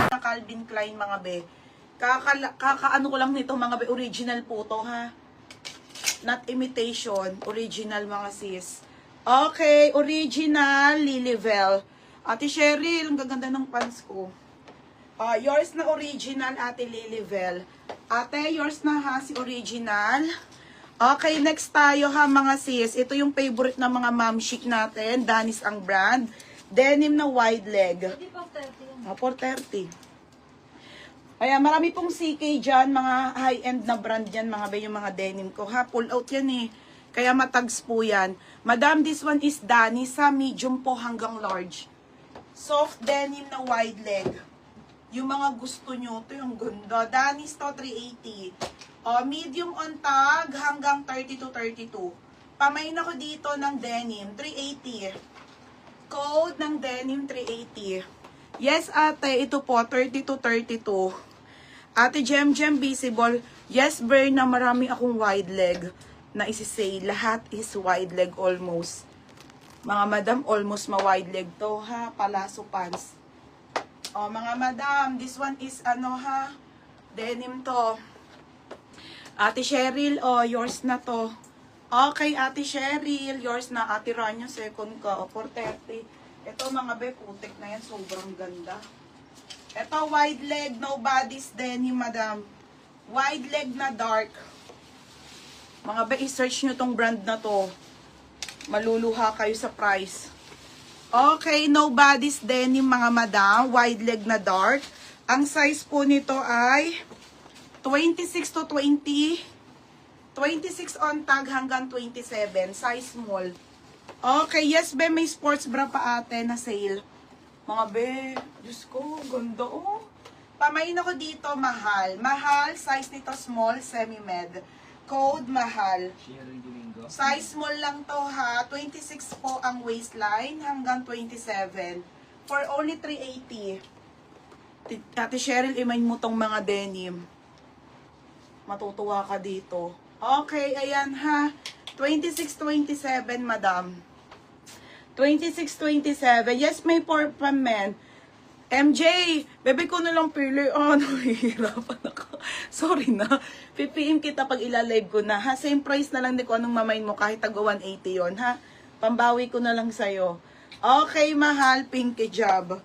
na Calvin Klein mga be. Kakaano ko lang nito mga be. Original po to ha. Not imitation. Original mga sis. Okay, original Lilibel. Ate Cheryl, ang gaganda ng pants ko. Yours na original, Ate Lilibel. Ate, yours na ha, si original. Okay, next tayo ha mga sis. Ito yung favorite na mga mom chic natin. Danis ang brand. Denim na wide leg. 430. Ayan, marami pong CK dyan. Mga high-end na brand yan. Mga yung mga denim ko ha. Pull out yan eh. Kaya matags po yan. Madam, this one is Danis sa medium po hanggang large. Soft denim na wide leg. Yung mga gusto nyo, ito yung ganda. Danis to, 380. Medium on tag hanggang 30 to 32. Pamain ako dito ng denim, 380. Code ng denim, 380. Yes, ate, ito po, 30 to 32. Ate Jem Visible. Yes, Bern, na marami akong wide leg na isi-say. Lahat is wide leg almost. Mga madam, almost ma-wide leg to, ha? Palazzo pants. Mga madam, this one is ano ha? Denim to. Ate Cheryl, yours na to. Okay, Ate Cheryl, yours na. Ate Rania, second ka. 430. Ito mga be, putik na yan. Sobrang ganda. Ito, wide leg, no bodies denim, madam. Wide leg na dark. Mga be, i-search nyo tong brand na to. Maluluha kayo sa price. Okay, no bodies denim mga madam. Wide leg na dark. Ang size po nito ay 26 to 20. 26 on tag hanggang 27. Size small. Okay, yes be, may sports bra pa ate na sale. Mga be, Diyos ko, ganda oh. Pamain ako dito, mahal. Mahal, size nito small, semi-med. Code mahal. Size small lang to ha. 26 po ang waistline hanggang 27. For only 380. Ate Cheryl, imain mo tong mga denim. Matutuwa ka dito. Okay, ayan ha. 26-27, madam. 26-27. Yes, may for men. MJ, bebe ko na lang pili. Nahihirapan ako. Sorry na. PPM kita pag ilalive ko na, ha? Same price na lang din ko anong mamain mo kahit taga 180 yon ha? Pambawi ko na lang sa'yo. Okay, mahal. Pinky Job.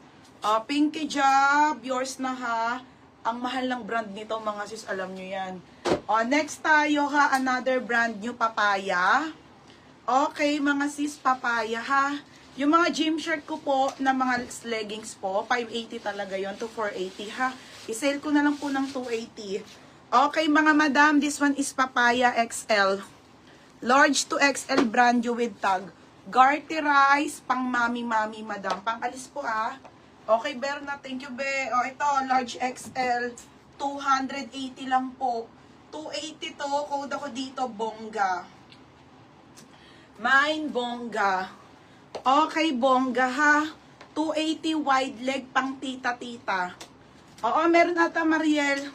Pinky Job. Yours na, ha? Ang mahal ng brand nito, mga sis, alam nyo yan. Next tayo, ha? Another brand new, Papaya. Okay, mga sis, Papaya, ha? Yung mga gym shirt ko po na mga leggings po, 580 talaga yon to 480 ha. I-sale ko na lang po ng 280. Okay mga madam, this one is Papaya XL. Large to XL brand new with tag. Garterize, pang mami-mami madam. Pang alis po ah. Okay Berna, thank you be. Ito, large XL, 280 lang po. 280 to, code ako dito, bongga. Mine, bongga. Okay, bongga ha. 280 wide leg pang tita-tita. Oo, meron ata Mariel.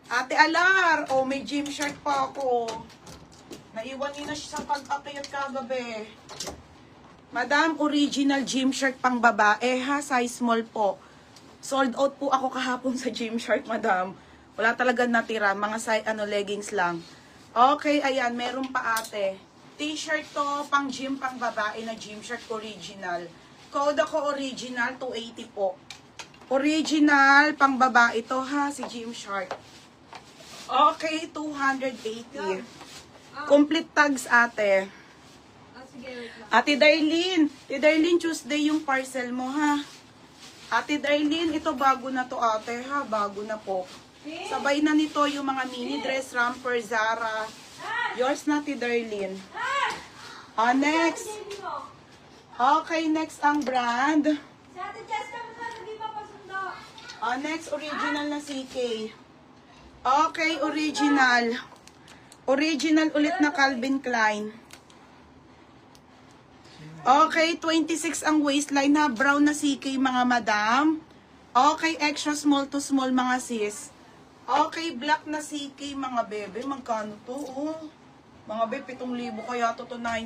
Ate Alar, may gym shirt pa ako. Naiwan niya na siya sa pag-akyat kagabi. Madam, original gym shirt pang babae ha, size small po. Sold out po ako kahapon sa gym shirt, madam. Wala talaga natira, mga leggings lang. Okay, ayan, meron pa ate. T-shirt to, pang gym, pang babae na gym shirt, original. Code ako original, 280 po. Original, pang babae to ha, si gym shirt. Okay, 280. Complete tags ate. Ate Darlene, Tuesday yung parcel mo ha. Ate Darlene, ito bago na to ate ha, bago na po. Sabay na nito yung mga mini dress, Ramper, Zara. Yours na, Ate Darlene. Next. Okay, next ang brand. Next, original na CK. Okay, original. Original ulit na Calvin Klein. Okay, 26 ang waistline na brown na CK mga madam. Okay, extra small to small mga sis. Okay, black na CK mga bebe. Magkano to? Mga bebe, 7,000 kaya to 9.